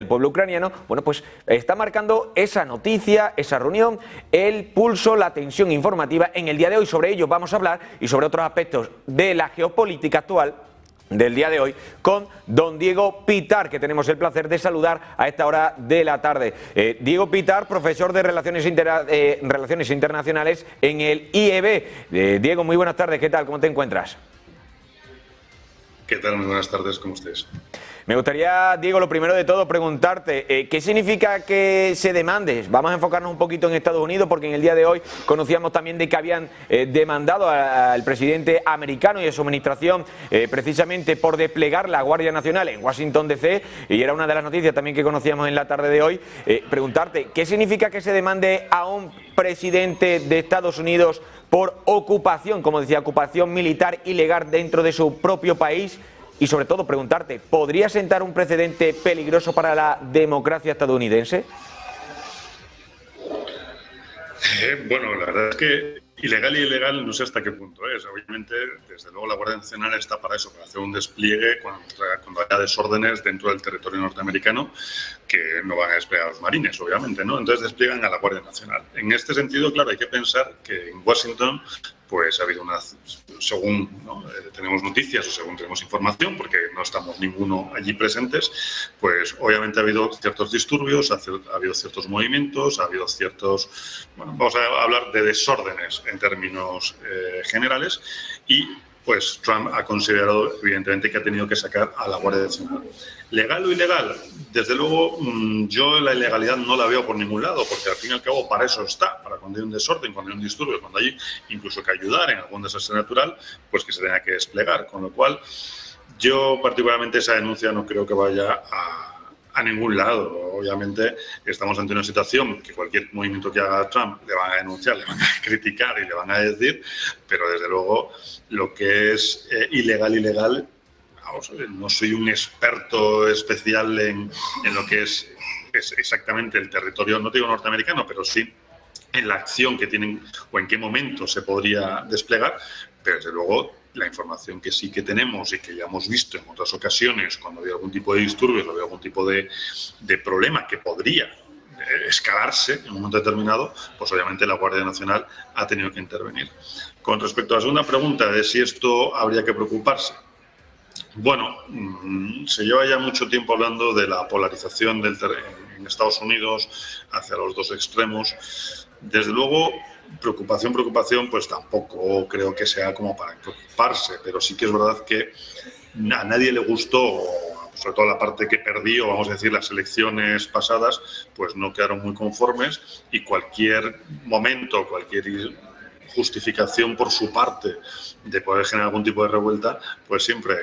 El pueblo ucraniano, bueno, pues está marcando esa noticia, esa reunión, el pulso, la tensión informativa en el día de hoy. Sobre ello vamos a hablar y sobre otros aspectos de la geopolítica actual del día de hoy con don Diego Pitar, que tenemos el placer de saludar a esta hora de la tarde. Diego Pitar, profesor de Relaciones Internacionales en el IEB. Diego, muy buenas tardes, ¿qué tal? ¿Cómo te encuentras? ¿Qué tal? Muy buenas tardes, ¿cómo estáis? Me gustaría, Diego, lo primero de todo, preguntarte, ¿qué significa que se demande? Vamos a enfocarnos un poquito en Estados Unidos, porque en el día de hoy conocíamos también de que habían demandado al presidente americano y a su administración precisamente por desplegar la Guardia Nacional en Washington DC, y era una de las noticias también que conocíamos en la tarde de hoy. Preguntarte, ¿qué significa que se demande a un presidente de Estados Unidos por ocupación, como decía, ocupación militar ilegal dentro de su propio país? Y sobre todo preguntarte, ¿podría sentar un precedente peligroso para la democracia estadounidense? Bueno, la verdad es que ilegal y ilegal no sé hasta qué punto es. Obviamente, desde luego la Guardia Nacional está para eso, para hacer un despliegue cuando haya desórdenes dentro del territorio norteamericano, que no van a desplegar a los marines, obviamente, ¿no? Entonces despliegan a la Guardia Nacional. En este sentido, claro, hay que pensar que en Washington pues ha habido según tenemos noticias o según tenemos información, porque no estamos ninguno allí presentes, pues obviamente ha habido ciertos disturbios, ha habido ciertos movimientos, ha habido ciertos, bueno, vamos a hablar de desórdenes en términos generales, y pues Trump ha considerado evidentemente que ha tenido que sacar a la Guardia Nacional. ¿Legal o ilegal? Desde luego, yo la ilegalidad no la veo por ningún lado, porque al fin y al cabo para eso está, para cuando hay un desorden, cuando hay un disturbio, cuando hay incluso que ayudar en algún desastre natural, pues que se tenga que desplegar. Con lo cual, yo particularmente esa denuncia no creo que vaya a ningún lado. Obviamente estamos ante una situación que cualquier movimiento que haga Trump le van a denunciar, le van a criticar y le van a decir, pero desde luego lo que es ilegal, no soy un experto especial en lo que es exactamente el territorio, no digo norteamericano, pero sí en la acción que tienen o en qué momento se podría desplegar, pero desde luego la información que sí que tenemos y que ya hemos visto en otras ocasiones cuando había algún tipo de disturbios o había algún tipo de problema que podría escalarse en un momento determinado, pues obviamente la Guardia Nacional ha tenido que intervenir. Con respecto a la segunda pregunta de si esto habría que preocuparse, bueno, se lleva ya mucho tiempo hablando de la polarización en Estados Unidos hacia los dos extremos. Desde luego, preocupación, pues tampoco creo que sea como para preocuparse, pero sí que es verdad que a nadie le gustó, sobre todo la parte que perdió, vamos a decir, las elecciones pasadas, pues no quedaron muy conformes, y cualquier momento, cualquier justificación por su parte de poder generar algún tipo de revuelta, pues siempre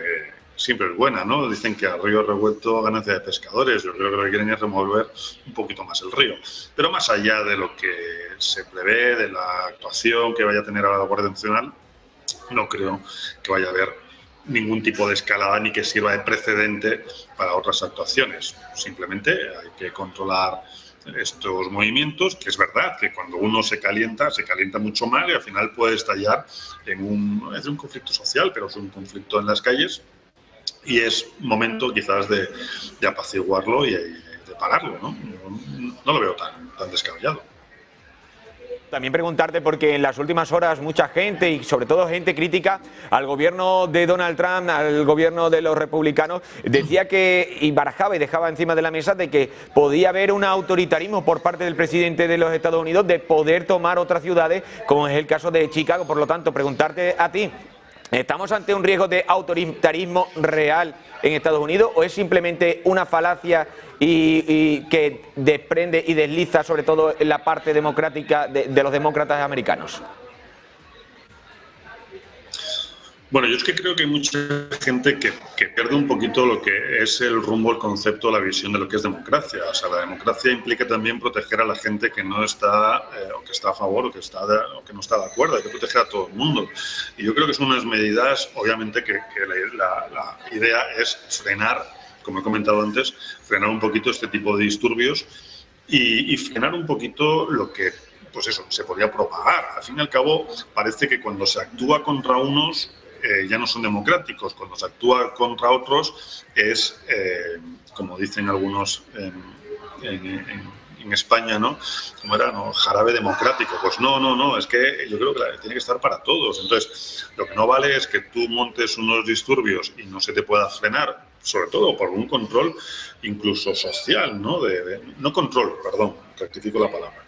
es buena, ¿no? Dicen que a río revuelto ganancia de pescadores. Yo creo que lo que quieren es remover un poquito más el río. Pero más allá de lo que se prevé, de la actuación que vaya a tener ahora la Guardia Nacional, no creo que vaya a haber ningún tipo de escalada ni que sirva de precedente para otras actuaciones. Simplemente hay que controlar estos movimientos, que es verdad que cuando uno se calienta mucho más y al final puede estallar en un conflicto social, pero es un conflicto en las calles, y es momento quizás de apaciguarlo y de pararlo, ¿no? No lo veo tan descabellado. También preguntarte, porque en las últimas horas mucha gente, y sobre todo gente crítica al gobierno de Donald Trump, al gobierno de los republicanos, decía que, y barajaba y dejaba encima de la mesa, de que podía haber un autoritarismo por parte del presidente de los Estados Unidos de poder tomar otras ciudades, como es el caso de Chicago. Por lo tanto, preguntarte a ti, ¿estamos ante un riesgo de autoritarismo real en Estados Unidos, o es simplemente una falacia y que desprende y desliza sobre todo en la parte democrática de los demócratas americanos? Bueno, yo es que creo que hay mucha gente que pierde un poquito lo que es el rumbo, el concepto, la visión de lo que es democracia. O sea, la democracia implica también proteger a la gente que no está, o que está a favor, o que no está de acuerdo. Hay que proteger a todo el mundo. Y yo creo que son unas medidas, obviamente, que la idea es frenar, como he comentado antes, frenar un poquito este tipo de disturbios y frenar un poquito lo que, pues eso, se podría propagar. Al fin y al cabo, parece que cuando se actúa contra unos, ya no son democráticos. Cuando se actúa contra otros es, como dicen algunos en España, ¿no? Como era, ¿no? Jarabe democrático. Pues no, es que yo creo que tiene que estar para todos. Entonces, lo que no vale es que tú montes unos disturbios y no se te pueda frenar, sobre todo por un control incluso social, ¿no? No control, perdón, rectifico la palabra,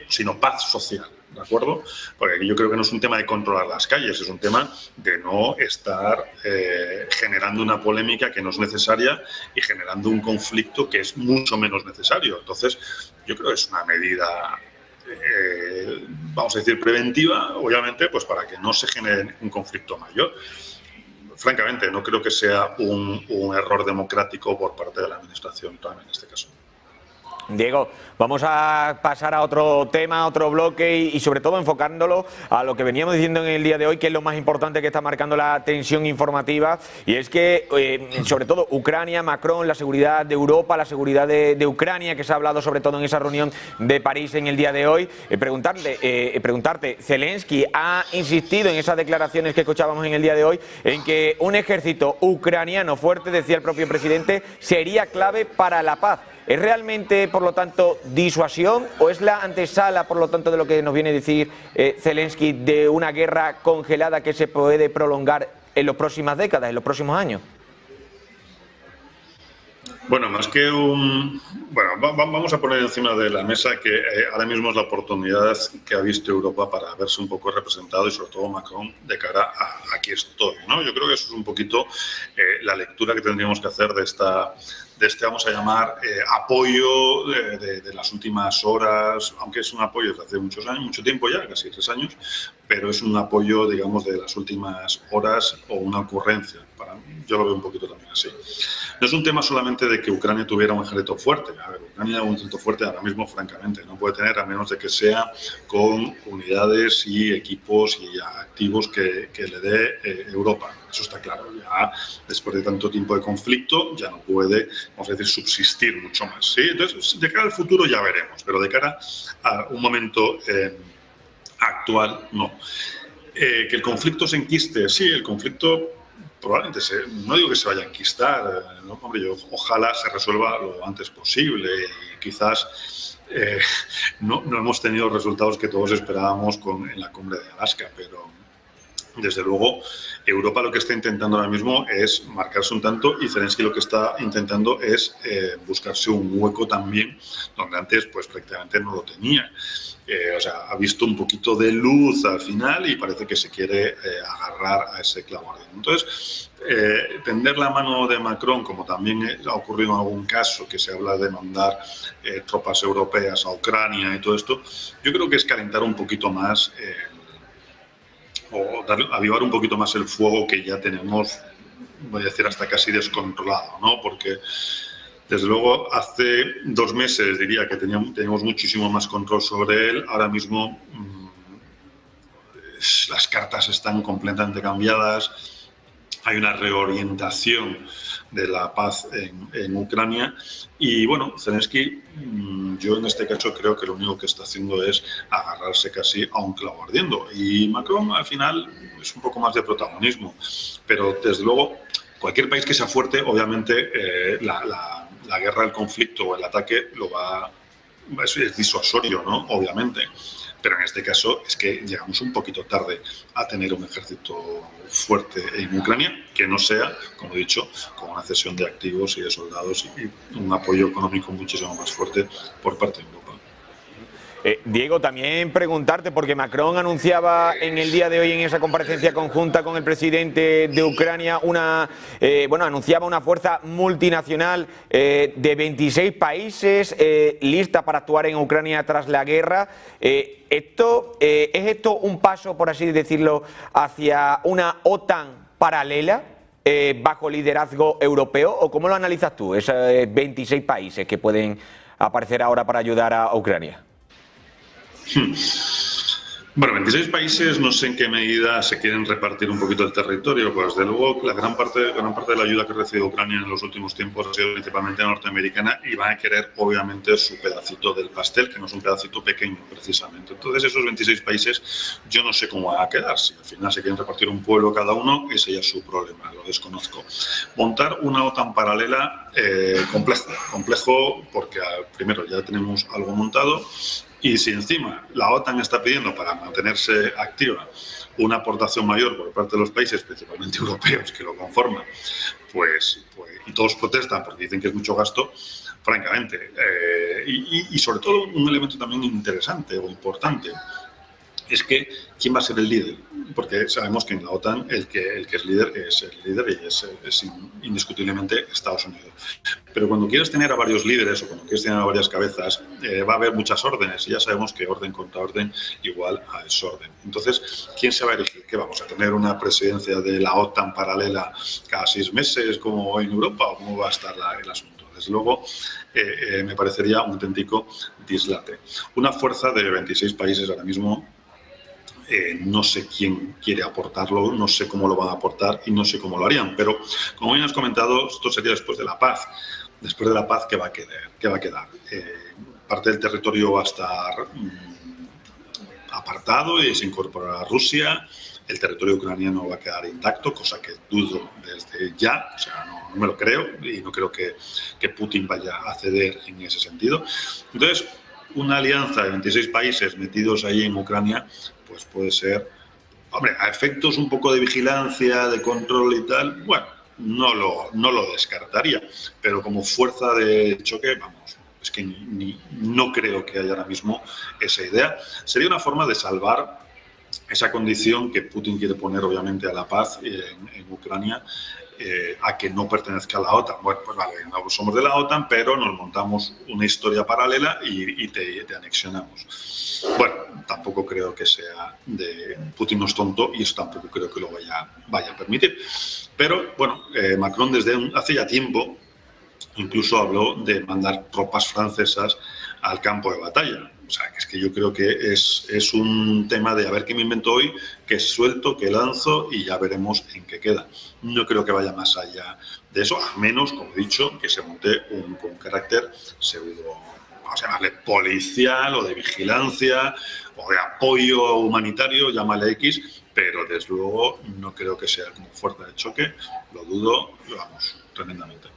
sino paz social, ¿de acuerdo? Porque yo creo que no es un tema de controlar las calles, es un tema de no estar generando una polémica que no es necesaria y generando un conflicto que es mucho menos necesario. Entonces, yo creo que es una medida, vamos a decir, preventiva, obviamente, pues para que no se genere un conflicto mayor. Francamente, no creo que sea un error democrático por parte de la Administración en este caso. Diego, vamos a pasar a otro tema, a otro bloque y sobre todo enfocándolo a lo que veníamos diciendo en el día de hoy, que es lo más importante que está marcando la tensión informativa, y es que sobre todo Ucrania, Macron, la seguridad de Europa, la seguridad de Ucrania, que se ha hablado sobre todo en esa reunión de París en el día de hoy. Preguntarte, Zelensky ha insistido en esas declaraciones que escuchábamos en el día de hoy, en que un ejército ucraniano fuerte, decía el propio presidente, sería clave para la paz. ¿Es realmente, por lo tanto, disuasión o es la antesala, por lo tanto, de lo que nos viene a decir Zelensky, de una guerra congelada que se puede prolongar en las próximas décadas, en los próximos años? Bueno, más que vamos a poner encima de la mesa que ahora mismo es la oportunidad que ha visto Europa para verse un poco representado y sobre todo Macron de cara a aquí estoy, ¿no? Yo creo que eso es un poquito la lectura que tendríamos que hacer de este, vamos a llamar, apoyo de las últimas horas, aunque es un apoyo desde hace muchos años, mucho tiempo ya, casi 3 años, pero es un apoyo, digamos, de las últimas horas o una ocurrencia. Yo lo veo un poquito también así. No es un tema solamente de que Ucrania tuviera un ejército fuerte. A ver, Ucrania un ejército fuerte ahora mismo, francamente, no puede tener, a menos de que sea con unidades y equipos y activos que le dé Europa. Eso está claro. Ya después de tanto tiempo de conflicto ya no puede, vamos a decir, subsistir mucho más, ¿sí? Entonces, de cara al futuro ya veremos, pero de cara a un momento actual, no. Que el conflicto se enquiste, sí, el confliclo probablemente no digo que se vaya a enquistar, ¿no? Hombre, ojalá se resuelva lo antes posible y quizás no hemos tenido los resultados que todos esperábamos en la cumbre de Alaska, pero desde luego Europa lo que está intentando ahora mismo es marcarse un tanto y Zelensky lo que está intentando es buscarse un hueco también donde antes pues prácticamente no lo tenía. O sea, ha visto un poquito de luz al final y parece que se quiere agarrar a ese clavo ardiendo. Entonces, tender la mano de Macron, como también ha ocurrido en algún caso que se habla de mandar tropas europeas a Ucrania y todo esto, yo creo que es calentar un poquito más o avivar un poquito más el fuego que ya tenemos, voy a decir, hasta casi descontrolado, ¿no? Porque desde luego, hace 2 meses diría que teníamos muchísimo más control sobre él. Ahora mismo las cartas están completamente cambiadas. Hay una reorientación de la paz en Ucrania. Y bueno, Zelensky, yo en este caso creo que lo único que está haciendo es agarrarse casi a un clavo ardiendo. Y Macron al final es un poco más de protagonismo. Pero desde luego, cualquier país que sea fuerte, obviamente la guerra, el conflicto o el ataque es disuasorio, ¿no? Obviamente. Pero en este caso es que llegamos un poquito tarde a tener un ejército fuerte en Ucrania, que no sea, como he dicho, con una cesión de activos y de soldados y un apoyo económico muchísimo más fuerte por parte de Europa. Diego, también preguntarte, porque Macron anunciaba en el día de hoy en esa comparecencia conjunta con el presidente de Ucrania anunciaba una fuerza multinacional de 26 países lista para actuar en Ucrania tras la guerra. ¿Es esto un paso, por así decirlo, hacia una OTAN paralela bajo liderazgo europeo? ¿O cómo lo analizas tú, esos 26 países que pueden aparecer ahora para ayudar a Ucrania? Bueno, 26 países, no sé en qué medida se quieren repartir un poquito el territorio, pues desde luego la gran parte de la ayuda que ha recibido Ucrania en los últimos tiempos ha sido principalmente norteamericana y van a querer obviamente su pedacito del pastel, que no es un pedacito pequeño precisamente. Entonces esos 26 países yo no sé cómo van a quedar, si al final se quieren repartir un pueblo cada uno, ese ya es su problema, lo desconozco. Montar una OTAN paralela, complejo porque primero ya tenemos algo montado. Y si encima la OTAN está pidiendo para mantenerse activa una aportación mayor por parte de los países, principalmente europeos, que lo conforman, pues y todos protestan porque dicen que es mucho gasto, francamente. Y sobre todo un elemento también interesante o importante es que ¿quién va a ser el líder? Porque sabemos que en la OTAN el que es líder es el líder y es indiscutiblemente Estados Unidos. Pero cuando quieres tener a varios líderes o cuando quieres tener a varias cabezas, va a haber muchas órdenes y ya sabemos que orden contra orden igual a desorden. Entonces, ¿quién se va a elegir? ¿Qué vamos a tener una presidencia de la OTAN paralela cada 6 meses como en Europa o cómo va a estar el asunto? Desde luego, me parecería un auténtico dislate. Una fuerza de 26 países ahora mismo. No sé quién quiere aportarlo, no sé cómo lo van a aportar y no sé cómo lo harían. Pero, como bien has comentado, esto sería después de la paz. Después de la paz, ¿qué va a quedar? Parte del territorio va a estar apartado y se incorporará a Rusia. El territorio ucraniano va a quedar intacto, cosa que dudo desde ya. O sea, no me lo creo y no creo que Putin vaya a ceder en ese sentido. Entonces, una alianza de 26 países metidos ahí en Ucrania, pues puede ser, hombre, a efectos un poco de vigilancia, de control y tal, bueno, no lo descartaría, pero como fuerza de choque, vamos, es que no creo que haya ahora mismo esa idea. Sería una forma de salvar esa condición que Putin quiere poner, obviamente, a la paz en Ucrania, a que no pertenezca a la OTAN. Bueno, pues vale, no somos de la OTAN, pero nos montamos una historia paralela y te anexionamos. Bueno, tampoco creo que sea de... Putin no es tonto y eso tampoco creo que lo vaya a permitir. Pero, bueno, Macron desde hace ya tiempo incluso habló de mandar tropas francesas al campo de batalla. O sea, que es que yo creo que es un tema de a ver qué me invento hoy, qué suelto, qué lanzo y ya veremos en qué queda. No creo que vaya más allá de eso, a menos, como he dicho, que se monte con carácter pseudo, vamos a llamarle policial o de vigilancia o de apoyo humanitario, llámale X, pero desde luego no creo que sea como fuerza de choque, lo dudo, vamos, tremendamente.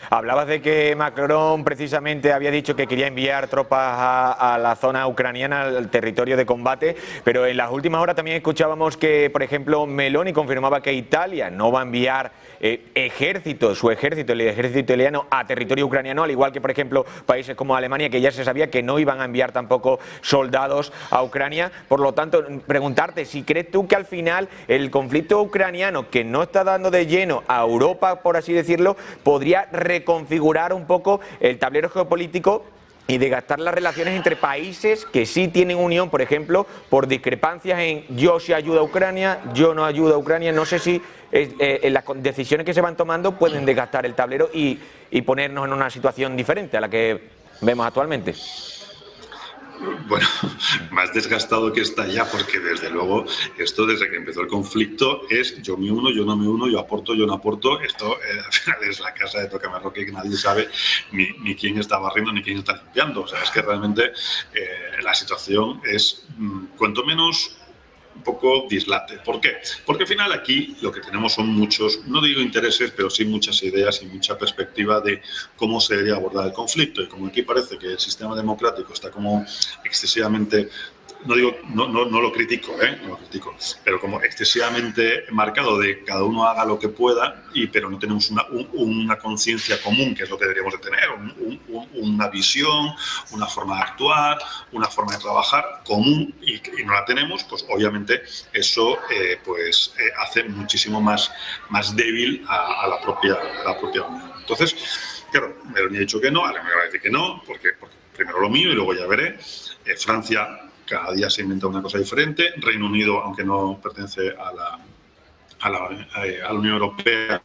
Hablabas de que Macron precisamente había dicho que quería enviar tropas a la zona ucraniana, al territorio de combate, pero en las últimas horas también escuchábamos que, por ejemplo, Meloni confirmaba que Italia no va a enviar su ejército, el ejército italiano, a territorio ucraniano, al igual que, por ejemplo, países como Alemania, que ya se sabía que no iban a enviar tampoco soldados a Ucrania. Por lo tanto, preguntarte si crees tú que al final el conflicto ucraniano, que no está dando de lleno a Europa, por así decirlo, podría reconfigurar un poco el tablero geopolítico y desgastar las relaciones entre países que sí tienen unión, por ejemplo, por discrepancias en yo sí ayudo a Ucrania, yo no ayudo a Ucrania. No sé si las decisiones que se van tomando pueden desgastar el tablero y ponernos en una situación diferente a la que vemos actualmente. Bueno, más desgastado que está ya, porque desde luego esto desde que empezó el conflicto es yo me uno, yo no me uno, yo aporto, yo no aporto. Esto al final es la casa de Tócame Roque, que nadie sabe ni quién está barriendo ni quién está limpiando. O sea, es que realmente la situación es cuanto menos un poco dislate. ¿Por qué? Porque al final aquí lo que tenemos son muchos, no digo intereses, pero sí muchas ideas y mucha perspectiva de cómo se debería abordar el conflicto. Y como aquí parece que el sistema democrático está como excesivamente, no lo critico, no lo critico, pero como excesivamente marcado de cada uno haga lo que pueda, pero no tenemos una conciencia común, que es lo que deberíamos de tener, una visión, una forma de actuar, una forma de trabajar común y no la tenemos, pues obviamente eso hace muchísimo más débil a la propia Unión. Entonces, claro, Meloni ha dicho que no, Alemania va a decir que no, porque primero lo mío y luego ya veré. Francia cada día se inventa una cosa diferente. Reino Unido, aunque no pertenece a la Unión Europea,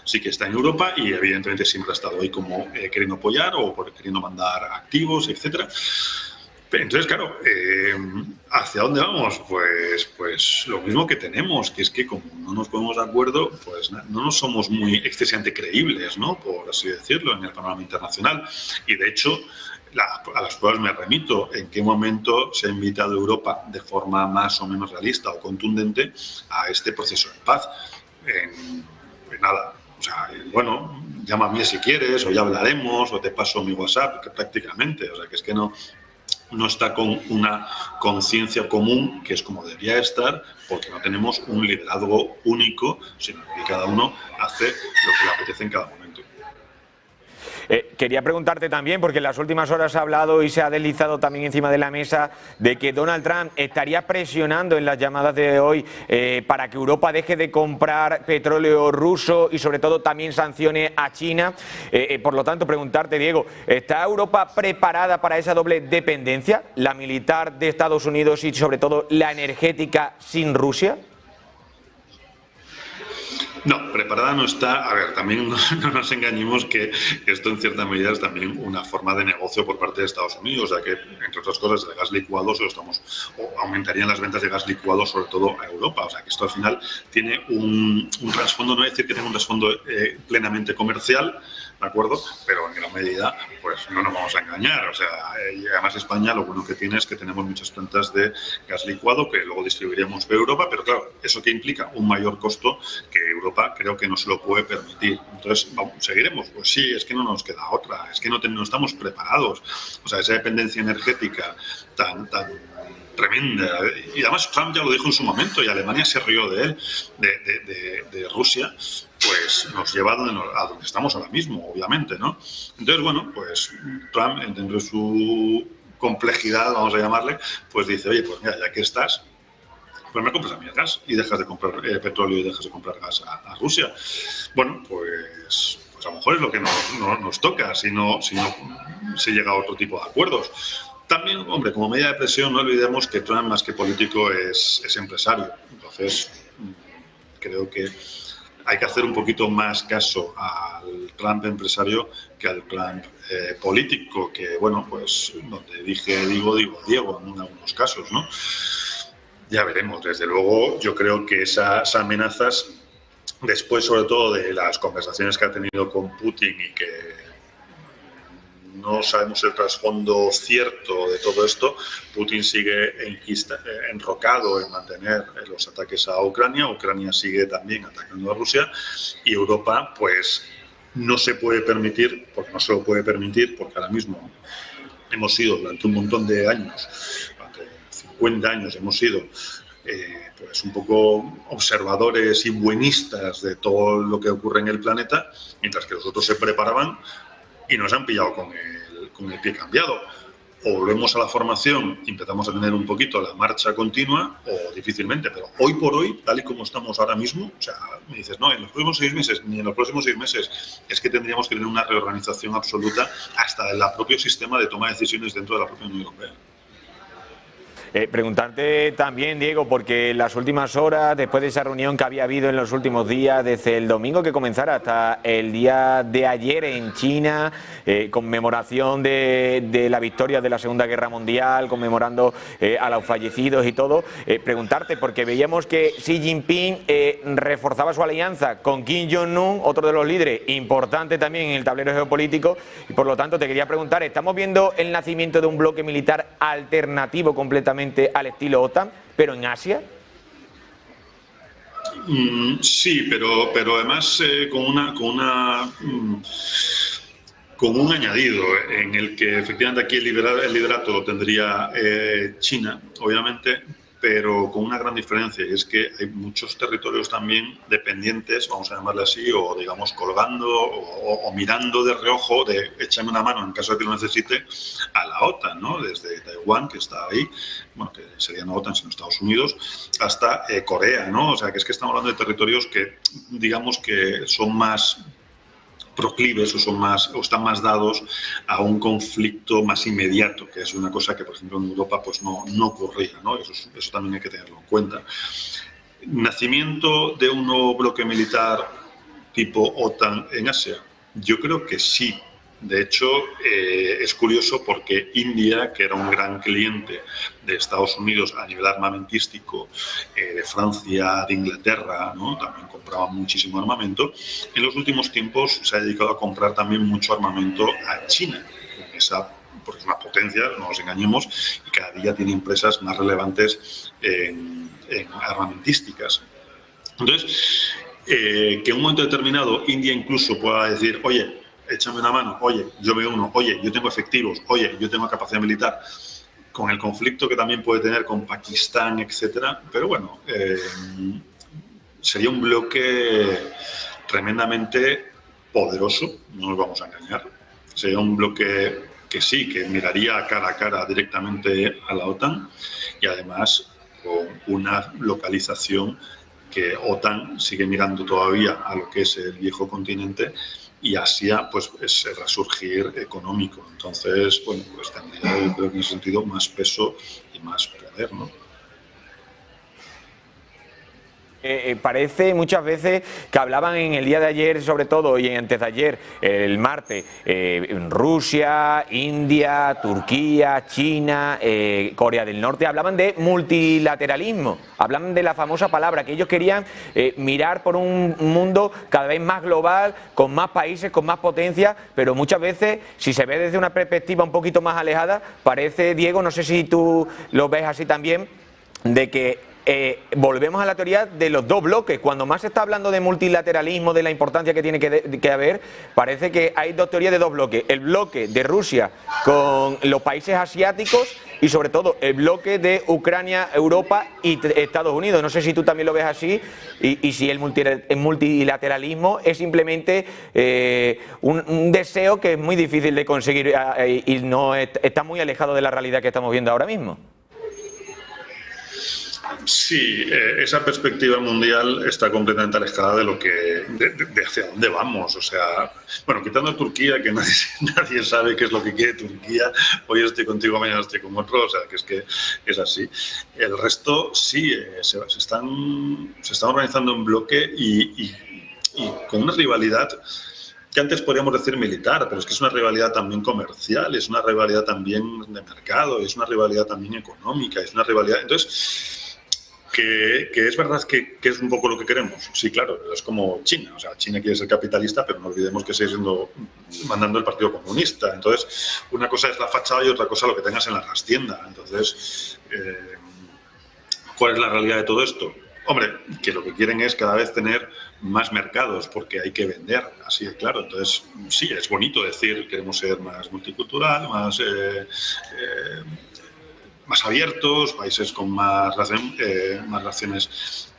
sí que está en Europa y evidentemente siempre ha estado ahí como queriendo apoyar o queriendo mandar activos, etcétera. Entonces, claro, ¿hacia dónde vamos? Pues lo mismo que tenemos, que es que como no nos ponemos de acuerdo, pues no nos somos muy excesivamente creíbles, ¿no? Por así decirlo, en el panorama internacional. Y de hecho, a las pruebas me remito, en qué momento se ha invitado a Europa de forma más o menos realista o contundente a este proceso de paz. En nada. O sea, bueno, llámame si quieres, o ya hablaremos, o te paso mi WhatsApp, que prácticamente, o sea, que es que no está con una conciencia común, que es como debería estar, porque no tenemos un liderazgo único, sino que cada uno hace lo que le apetece en cada momento. Quería preguntarte también, porque en las últimas horas se ha hablado y se ha deslizado también encima de la mesa de que Donald Trump estaría presionando en las llamadas de hoy para que Europa deje de comprar petróleo ruso y sobre todo también sancione a China. Por lo tanto, preguntarte, Diego, ¿está Europa preparada para esa doble dependencia, la militar de Estados Unidos y sobre todo la energética sin Rusia? No, preparada no está. A ver, también no nos engañemos que esto en cierta medida es también una forma de negocio por parte de Estados Unidos, ya que, entre otras cosas, el gas licuado aumentarían las ventas de gas licuado sobre todo a Europa. O sea, que esto al final tiene un trasfondo, no voy a decir que tenga un trasfondo plenamente comercial, ¿de acuerdo? Pero en gran medida, pues no nos vamos a engañar. O sea, y además España lo bueno que tiene es que tenemos muchas plantas de gas licuado que luego distribuiríamos por Europa, pero claro, ¿eso qué implica? Un mayor costo que Europa creo que no se lo puede permitir. Entonces, ¿seguiremos? Pues sí, es que no nos queda otra, es que no estamos preparados. O sea, esa dependencia energética tan tremenda. Y además Trump ya lo dijo en su momento y Alemania se rió de él, de Rusia, pues nos lleva a donde estamos ahora mismo, obviamente, ¿no? Entonces, bueno, pues Trump, dentro de su complejidad, vamos a llamarle, pues dice, oye, pues mira, ya que estás, pues me compras a mí el gas y dejas de comprar petróleo y dejas de comprar gas a Rusia. Bueno, pues a lo mejor es lo que nos toca si se llega a otro tipo de acuerdos. También, hombre, como medida de presión, no olvidemos que Trump, más que político, es empresario. Entonces, creo que hay que hacer un poquito más caso al Trump empresario que al Trump político, que, bueno, pues donde digo Diego en algunos casos, ¿no? Ya veremos. Desde luego, yo creo que esas amenazas, después sobre todo de las conversaciones que ha tenido con Putin y que no sabemos el trasfondo cierto de todo esto, Putin sigue enrocado en mantener los ataques a Ucrania, Ucrania sigue también atacando a Rusia y Europa pues no se puede permitir, porque no se lo puede permitir, porque ahora mismo hemos sido durante un montón de años, durante 50 años hemos sido pues un poco observadores y buenistas de todo lo que ocurre en el planeta, mientras que los otros se preparaban y nos han pillado con el pie cambiado. O volvemos a la formación y empezamos a tener un poquito la marcha continua, o difícilmente. Pero hoy por hoy, tal y como estamos ahora mismo, o sea, me dices, no, en los próximos 6 meses, ni en los próximos 6 meses, es que tendríamos que tener una reorganización absoluta hasta del propio sistema de toma de decisiones dentro de la propia Unión Europea. Preguntarte también, Diego, porque en las últimas horas, después de esa reunión que había habido en los últimos días, desde el domingo que comenzara hasta el día de ayer en China, conmemoración de la victoria de la Segunda Guerra Mundial, conmemorando a los fallecidos y todo, preguntarte, porque veíamos que Xi Jinping reforzaba su alianza con Kim Jong-un, otro de los líderes importante también en el tablero geopolítico, y por lo tanto te quería preguntar, ¿estamos viendo el nacimiento de un bloque militar alternativo completamente al estilo OTAN, pero en Asia? Sí, pero además con un añadido en el que efectivamente aquí el liderato lo tendría China, obviamente, pero con una gran diferencia, y es que hay muchos territorios también dependientes, vamos a llamarle así, o digamos colgando o mirando de reojo, de échame una mano en caso de que lo necesite, a la OTAN, ¿no? Desde Taiwán, que está ahí, bueno, que sería no OTAN, sino Estados Unidos, hasta Corea, ¿no? O sea, que es que estamos hablando de territorios que, digamos que son más proclives o están más dados a un conflicto más inmediato, que es una cosa que, por ejemplo, en Europa pues no ocurría, ¿no? Eso también hay que tenerlo en cuenta. ¿Nacimiento de un nuevo bloque militar tipo OTAN en Asia? Yo creo que sí, De hecho, es curioso porque India, que era un gran cliente de Estados Unidos a nivel armamentístico, de Francia, de Inglaterra, ¿no? También compraba muchísimo armamento, en los últimos tiempos se ha dedicado a comprar también mucho armamento a China, porque es una potencia, no nos engañemos, y cada día tiene empresas más relevantes en armamentísticas. Entonces, que en un momento determinado India incluso pueda decir, oye, échame una mano, oye, yo me uno, oye, yo tengo efectivos, oye, yo tengo capacidad militar, con el conflicto que también puede tener con Pakistán, etcétera. Pero bueno, sería un bloque tremendamente poderoso, no nos vamos a engañar. Sería un bloque que sí, que miraría cara a cara directamente a la OTAN y además con una localización que OTAN sigue mirando todavía a lo que es el viejo continente y Asia pues es el resurgir económico. Entonces, bueno, pues tendría, yo creo que en ese sentido, más peso y más poder, ¿no? Parece muchas veces que hablaban en el día de ayer, sobre todo, y antes de ayer, el martes, Rusia, India, Turquía, China, Corea del Norte, hablaban de multilateralismo, hablaban de la famosa palabra, que ellos querían mirar por un mundo cada vez más global, con más países, con más potencia, pero muchas veces, si se ve desde una perspectiva un poquito más alejada, parece, Diego, no sé si tú lo ves así también, de que volvemos a la teoría de los dos bloques. Cuando más se está hablando de multilateralismo, de la importancia que tiene que haber, parece que hay dos teorías de dos bloques. El bloque de Rusia con los países asiáticos y sobre todo el bloque de Ucrania, Europa y Estados Unidos. No sé si tú también lo ves así y si el multilateralismo es simplemente un deseo que es muy difícil de conseguir y no está muy alejado de la realidad que estamos viendo ahora mismo. Sí, esa perspectiva mundial está completamente alejada de lo que de hacia dónde vamos. O sea, bueno, quitando a Turquía, que nadie sabe qué es lo que quiere Turquía. Hoy estoy contigo, mañana estoy con otro. O sea, que es así. El resto sí, se están organizando en bloque y con una rivalidad que antes podríamos decir militar, pero es que es una rivalidad también comercial, es una rivalidad también de mercado, es una rivalidad también económica, es una rivalidad. Entonces, que es verdad que es un poco lo que queremos. Sí, claro, es como China. O sea, China quiere ser capitalista, pero no olvidemos que sigue mandando el Partido Comunista. Entonces, una cosa es la fachada y otra cosa lo que tengas en la trastienda. Entonces, ¿cuál es la realidad de todo esto? Hombre, que lo que quieren es cada vez tener más mercados porque hay que vender, así de claro. Entonces, sí, es bonito decir queremos ser más multicultural, más abiertos, países con más relaciones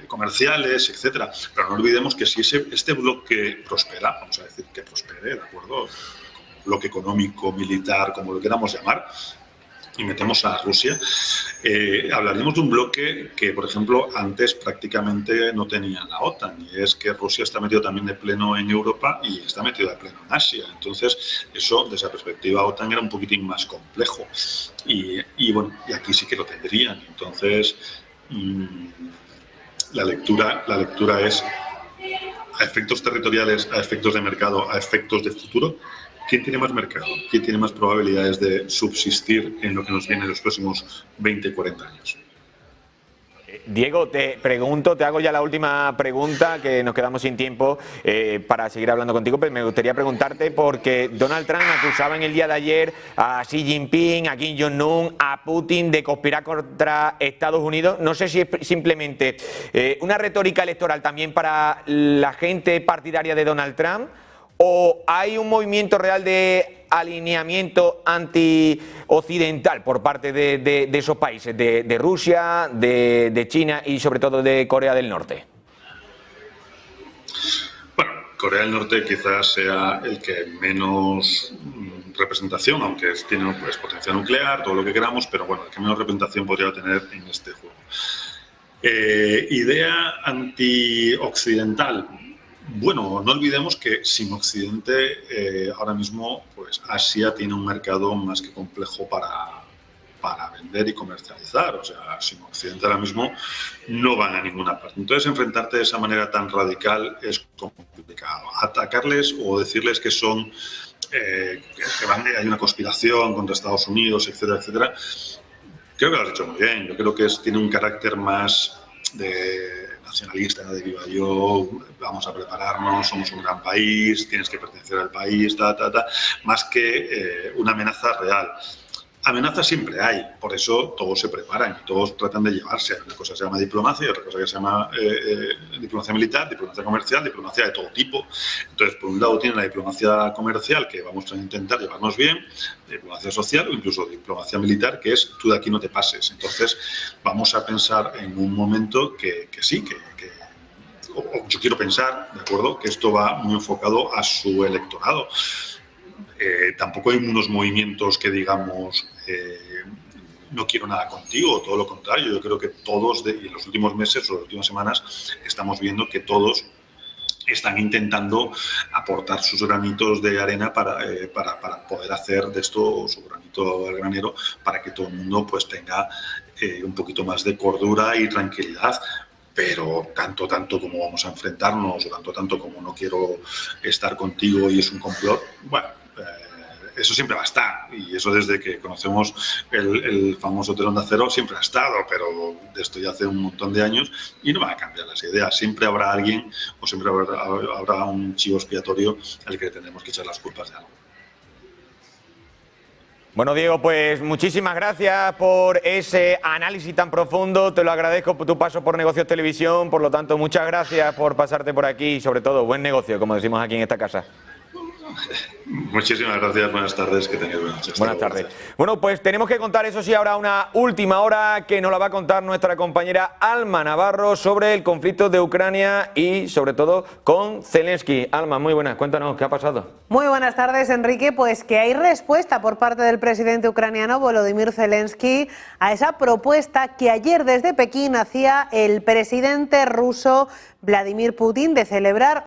comerciales, etcétera. Pero no olvidemos que si este bloque prospera, vamos a decir que prospere, ¿de acuerdo? Bloque económico, militar, como lo queramos llamar, y metemos a Rusia, hablaríamos de un bloque que, por ejemplo, antes prácticamente no tenía la OTAN, y es que Rusia está metido también de pleno en Europa y está metido de pleno en Asia. Entonces, eso, desde la perspectiva OTAN, era un poquitín más complejo. Y bueno, y aquí sí que lo tendrían. Entonces, la lectura es, a efectos territoriales, a efectos de mercado, a efectos de futuro, ¿quién tiene más mercado? ¿Quién tiene más probabilidades de subsistir en lo que nos viene en los próximos 20, 40 años? Diego, te hago ya la última pregunta, que nos quedamos sin tiempo para seguir hablando contigo, pero me gustaría preguntarte porque Donald Trump acusaba en el día de ayer a Xi Jinping, a Kim Jong-un, a Putin de conspirar contra Estados Unidos. No sé si es simplemente una retórica electoral también para la gente partidaria de Donald Trump, ¿o hay un movimiento real de alineamiento anti-occidental por parte de esos países, de Rusia, de China y sobre todo de Corea del Norte? Bueno, Corea del Norte quizás sea el que menos representación, aunque tiene pues, potencia nuclear, todo lo que queramos, pero bueno, el que menos representación podría tener en este juego. Idea anti-occidental. Bueno, no olvidemos que sin Occidente ahora mismo pues Asia tiene un mercado más que complejo para para vender y comercializar. O sea, sin Occidente ahora mismo no van a ninguna parte. Entonces, enfrentarte de esa manera tan radical es complicado. Atacarles o decirles que son hay una conspiración contra Estados Unidos, etcétera, etcétera, creo que lo has hecho muy bien. Yo creo que tiene un carácter más de nacionalista, de viva yo, vamos a prepararnos, somos un gran país, tienes que pertenecer al país, más que una amenaza real. Amenazas siempre hay, por eso todos se preparan y todos tratan de llevarse. Una cosa se llama diplomacia y otra cosa que se llama diplomacia militar, diplomacia comercial, diplomacia de todo tipo. Entonces, por un lado tiene la diplomacia comercial, que vamos a intentar llevarnos bien, diplomacia social o incluso diplomacia militar, que es tú de aquí no te pases. Entonces, vamos a pensar en un momento que sí, o yo quiero pensar, ¿de acuerdo?, que esto va muy enfocado a su electorado. Tampoco hay unos movimientos que digamos no quiero nada contigo, todo lo contrario. Yo creo que todos, en los últimos meses o las últimas semanas, estamos viendo que todos están intentando aportar sus granitos de arena para poder hacer de esto su granito al granero, para que todo el mundo pues tenga un poquito más de cordura y tranquilidad. Pero tanto como vamos a enfrentarnos, o tanto como no quiero estar contigo y es un complot, bueno, eso siempre va a estar, y eso desde que conocemos el famoso telón de acero siempre ha estado, pero de esto ya hace un montón de años y no van a cambiar las ideas. Siempre habrá alguien o siempre habrá un chivo expiatorio al que tendremos que echar las culpas de algo. Bueno, Diego, pues muchísimas gracias por ese análisis tan profundo. Te lo agradezco por tu paso por Negocios Televisión. Por lo tanto, muchas gracias por pasarte por aquí y, sobre todo, buen negocio, como decimos aquí en esta casa. Muchísimas gracias, buenas tardes, que tengáis buenas noches. Buenas tardes. Bueno, pues tenemos que contar, eso sí, ahora una última hora que nos la va a contar nuestra compañera Alma Navarro sobre el conflicto de Ucrania y, sobre todo, con Zelensky. Alma, muy buenas, cuéntanos, ¿qué ha pasado? Muy buenas tardes, Enrique. Pues que hay respuesta por parte del presidente ucraniano Volodymyr Zelensky a esa propuesta que ayer desde Pekín hacía el presidente ruso Vladimir Putin de celebrar